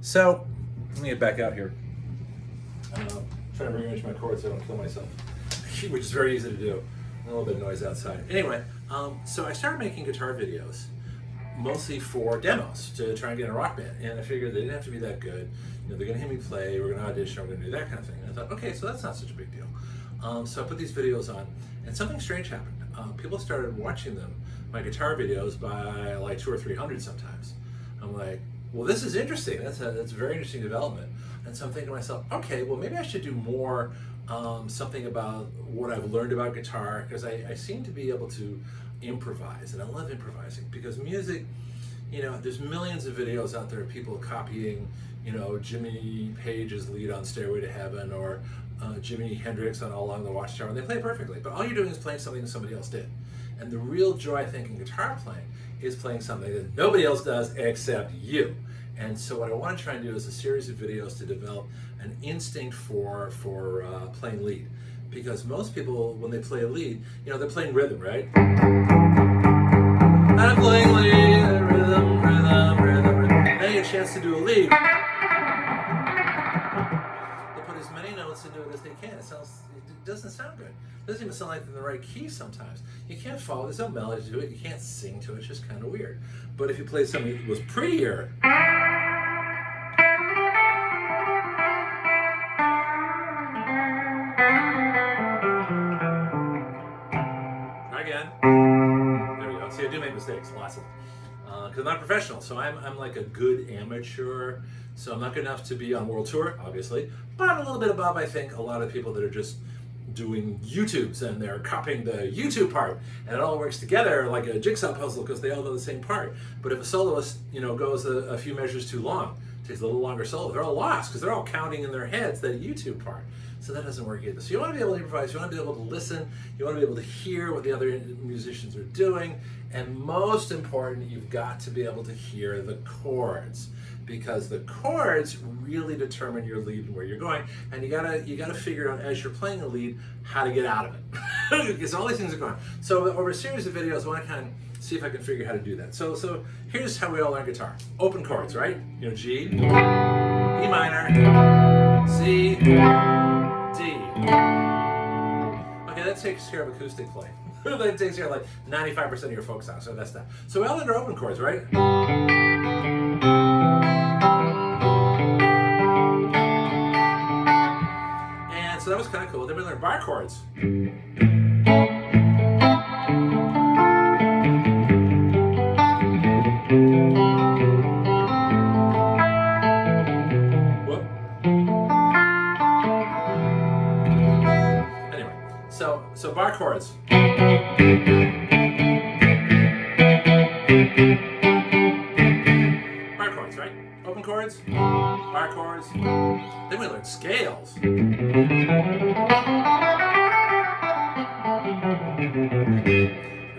So, let me get back out here. Trying to rearrange my chords so I don't kill myself, which is very easy to do. A little bit of noise outside. Anyway, so I started making guitar videos, mostly for demos, to try and get in a rock band. And I figured they didn't have to be that good. You know, they're going to hear me play, we're going to audition, we're going to do that kind of thing. And I thought, okay, so that's not such a big deal. So I put these videos on, and something strange happened. People started watching them, my guitar videos, by like 200 or 300 sometimes. I'm like, well, this is interesting. That's a very interesting development. And so I'm thinking to myself, okay, well, maybe I should do more something about what I've learned about guitar, because I seem to be able to improvise, and I love improvising, because music, you know, there's millions of videos out there of people copying, you know, Jimmy Page's lead on Stairway to Heaven, or Jimi Hendrix on All Along the Watchtower, and they play perfectly, but all you're doing is playing something that somebody else did. And the real joy, I think, in guitar playing is playing something that nobody else does except you. And so what I want to try and do is a series of videos to develop an instinct for playing lead. Because most people, when they play a lead, you know, they're playing rhythm, right? I'm playing lead, rhythm, rhythm, rhythm, rhythm. Now you get a chance to do a lead. They put as many notes into it as they can. It doesn't sound good. It doesn't even sound like they're in the right key sometimes. You can't follow, there's no melody to it, you can't sing to it, it's just kind of weird. But if you played something that was prettier, again, there we go. See, I do make mistakes, lots of them. Because I'm not professional, so I'm like a good amateur. So I'm not good enough to be on world tour, obviously, but a little bit above, I think, a lot of people that are just doing YouTubes, and they're copying the YouTube part, and it all works together like a jigsaw puzzle because they all know the same part. But if a soloist, you know, goes a few measures too long, takes a little longer solo, they're all lost because they're all counting in their heads that YouTube part. So that doesn't work either. So you want to be able to improvise, you want to be able to listen, you want to be able to hear what the other musicians are doing, and most important, you've got to be able to hear the chords, because the chords really determine your lead and where you're going, and you gotta figure out as you're playing a lead how to get out of it, because all these things are going. So over a series of videos, I want to kind of see if I can figure out how to do that. So here's how we all learn guitar: open chords, right? You know, G, E minor, C, D. Okay, that takes care of acoustic playing. That takes care of like 95% of your folk songs, so that's that. So we all learned our open chords, right? And so that was kind of cool. Then we learned bar chords. Whoop. Anyway, so bar chords. Bar chords, right? Open chords, bar chords. Then we learned scales. And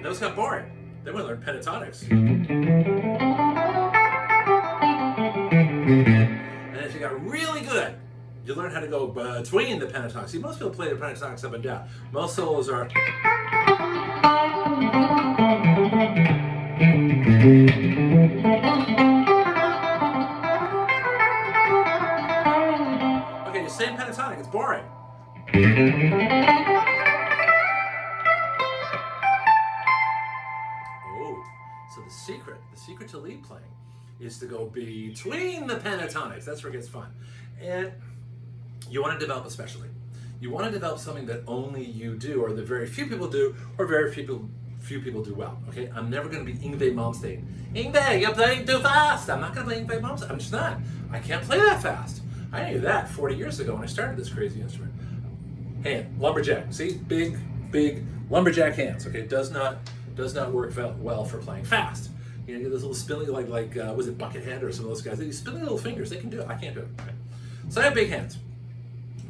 those got boring. Then we learned pentatonics. And if you got really good, you learn how to go between the pentatonics. See, most people play the pentatonics up and down. Most solos are. Okay, you say pentatonic, it's boring. Oh, so the secret to lead playing is to go between the pentatonics. That's where it gets fun. And you want to develop a specialty. You want to develop something that only you do, or that very few people do, or very few people do well. Okay, I'm never going to be Yngwie Malmsteen. Yngwie, you're playing too fast. I'm not going to play Yngwie Malmsteen. I'm just not. I can't play that fast. I knew that 40 years ago when I started this crazy instrument. Hand, lumberjack. See, big lumberjack hands. Okay, does not work well for playing fast. You know, you get those little spindly, like was it Buckethead or some of those guys? These spindly little fingers. They can do it. I can't do it. Okay. So I have big hands.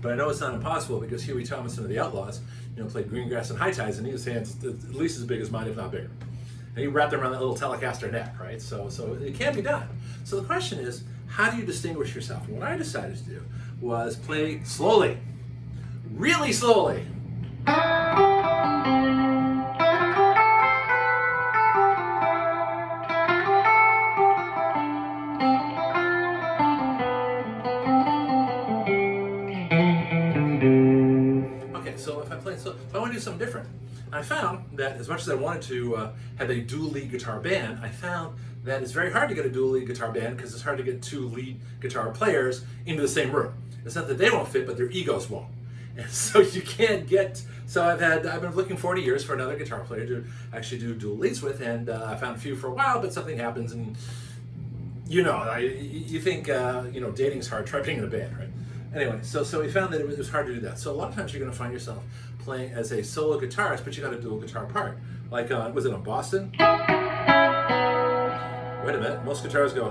But I know it's not impossible, because Huey Thomas and the Outlaws, you know, played Greengrass and High Tides, and his hands at least as big as mine, if not bigger. And he wrapped them around that little Telecaster neck, right? So it can be done. So the question is, how do you distinguish yourself? And what I decided to do was play slowly, really slowly. want to do something different. I found that as much as I wanted to have a dual lead guitar band, I found that it's very hard to get a dual lead guitar band because it's hard to get two lead guitar players into the same room. It's not that they won't fit, but their egos won't. And so you can't get, so I've been looking 40 years for another guitar player to actually do dual leads with, and I found a few for a while, but something happens, and you think, dating's hard, try being in a band, right? Anyway, so we found that it was hard to do that. So a lot of times you're going to find yourself playing as a solo guitarist, but you got a dual guitar part. Like, was it on Boston? Wait a minute, most guitarists go,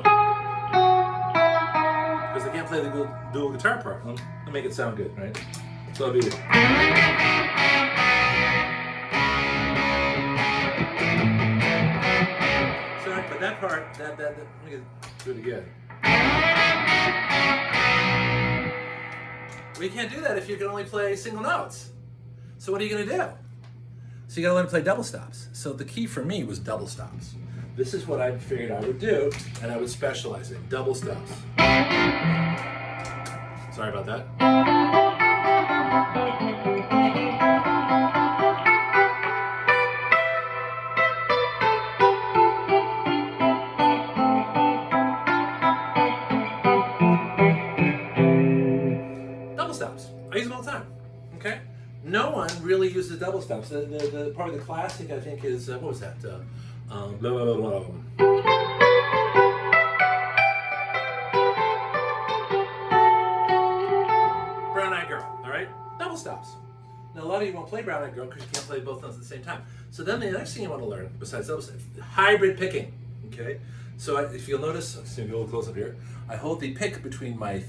because they can't play the dual guitar part. Let me make it sound good, right? So I'll do it. So but that part, that let me do it again. Well, you can't do that if you can only play single notes. So what are you going to do? So you got to learn to play double stops. So the key for me was double stops. This is what I figured I would do, and I would specialize in double stops. Sorry about that. Double stops. I use them all the time. Okay? No one really uses double stops. The probably the classic, I think, is what was that? Blah, blah, blah, blah. Brown Eyed Girl. All right, double stops. Now a lot of you won't play Brown Eyed Girl because you can't play both notes at the same time. So then the next thing you want to learn, besides double stops, hybrid picking. Okay. So if you'll notice, let's do a little close up here. I hold the pick between my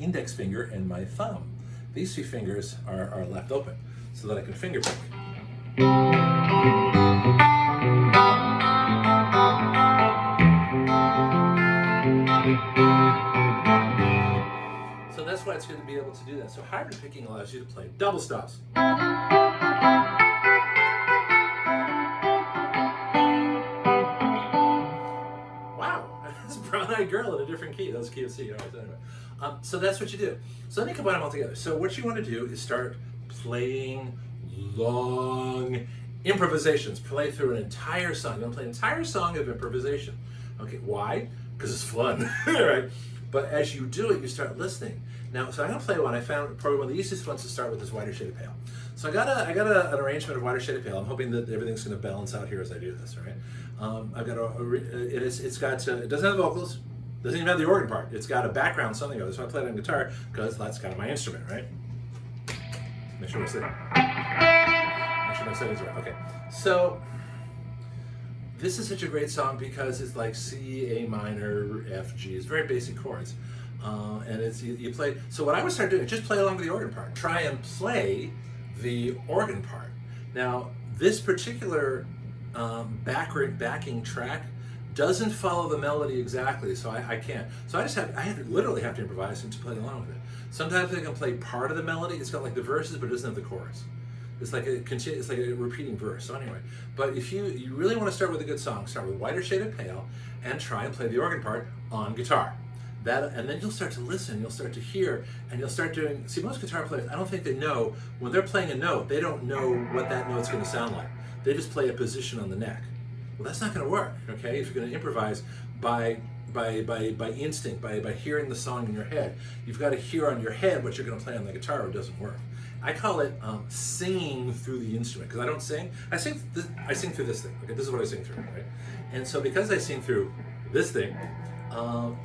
index finger and my thumb. These two fingers are left open so that I can finger pick. So that's why it's good to be able to do that. So hybrid picking allows you to play double stops. Wow, that's Brown Eyed Girl in a different key. That was key of C. All right, so anyway. So that's what you do. So let me combine them all together. So what you want to do is start playing long improvisations. Play through an entire song. You want to play an entire song of improvisation. Okay, why? Because it's fun, right? But as you do it, you start listening. Now, so I'm going to play one. I found probably one of the easiest ones to start with is Whiter Shade of Pale. So I got an arrangement of Whiter Shade of Pale. I'm hoping that everything's going to balance out here as I do this, all right? I've got it doesn't have vocals. Doesn't even have the organ part. It's got a background something of it. So I play it on guitar because that's kind of my instrument, right? Make sure my settings are right. Okay. So this is such a great song because it's like C, A minor, F, G. It's very basic chords. And it's you play. So what I would start doing is just play along with the organ part. Try and play the organ part. Now this particular backing track doesn't follow the melody exactly, so I can't. So I literally have to improvise and to play along with it. Sometimes I can play part of the melody. It's got like the verses, but it doesn't have the chorus. It's like a repeating verse. So anyway, but if you really want to start with a good song, start with Whiter Shade of Pale and try and play the organ part on guitar. And then you'll start to listen, you'll start to hear, and you'll start doing. See, most guitar players, I don't think they know when they're playing a note. They don't know what that note's going to sound like. They just play a position on the neck. Well, that's not going to work, okay? If you're going to improvise by instinct, by hearing the song in your head, you've got to hear on your head what you're going to play on the guitar, or it doesn't work. I call it singing through the instrument, because I don't sing. I sing through this thing. Okay, this is what I sing through, right? And so because I sing through this thing,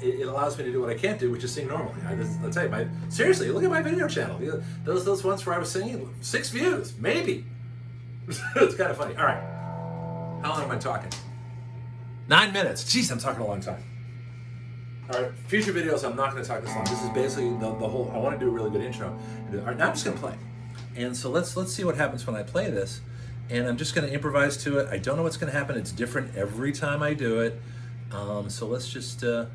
it allows me to do what I can't do, which is sing normally. I'll tell you, seriously, look at my video channel. Those ones where I was singing, 6 views, maybe. It's kind of funny. All right. How long am I talking? 9 minutes. Jeez, I'm talking a long time. All right, future videos, I'm not going to talk this long. This is basically the whole. I want to do a really good intro. All right, now I'm just going to play. And so let's see what happens when I play this. And I'm just going to improvise to it. I don't know what's going to happen. It's different every time I do it. So let's just. There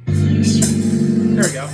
we go.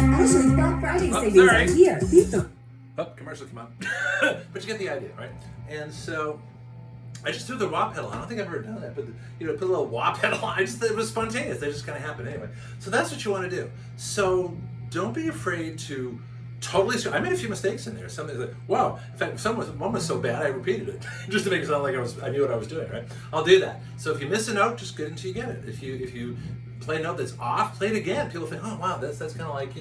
Actually, Black Friday Oh, savings sorry. are here. Beat them. Oh, commercial come on. But you get the idea, right? And so I just threw the wah pedal on. I don't think I've ever done that, but put a little wah pedal on. It was spontaneous. They just kind of happened anyway. So that's what you want to do. So don't be afraid to totally. I made a few mistakes in there. Something like, wow. In fact, one was so bad I repeated it just to make it sound like I knew what I was doing. Right? I'll do that. So if you miss a note, just get it until you get it. If you play a note that's off, play it again. People think, oh wow, that's kind of like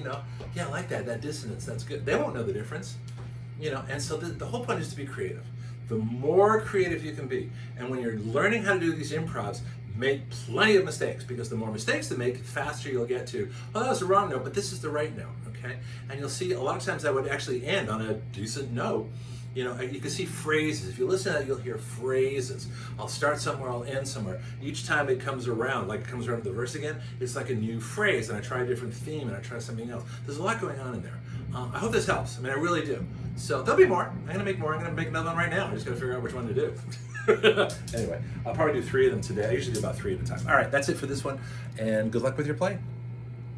yeah, I like that dissonance. That's good. They won't know the difference. And so the whole point is to be creative. The more creative you can be, and when you're learning how to do these improvs, make plenty of mistakes, because the more mistakes you make, the faster you'll get to, oh, that was the wrong note, but this is the right note, okay? And you'll see a lot of times that would actually end on a decent note. You can see phrases. If you listen to that, you'll hear phrases. I'll start somewhere, I'll end somewhere. Each time it comes around, like it comes around to the verse again, it's like a new phrase, and I try a different theme, and I try something else. There's a lot going on in there. I hope this helps. I mean, I really do. So there'll be more. I'm going to make more. I'm going to make another one right now. I just got to figure out which one to do. Anyway, I'll probably do 3 of them today. I usually do about 3 at a time. All right, that's it for this one, and good luck with your playing.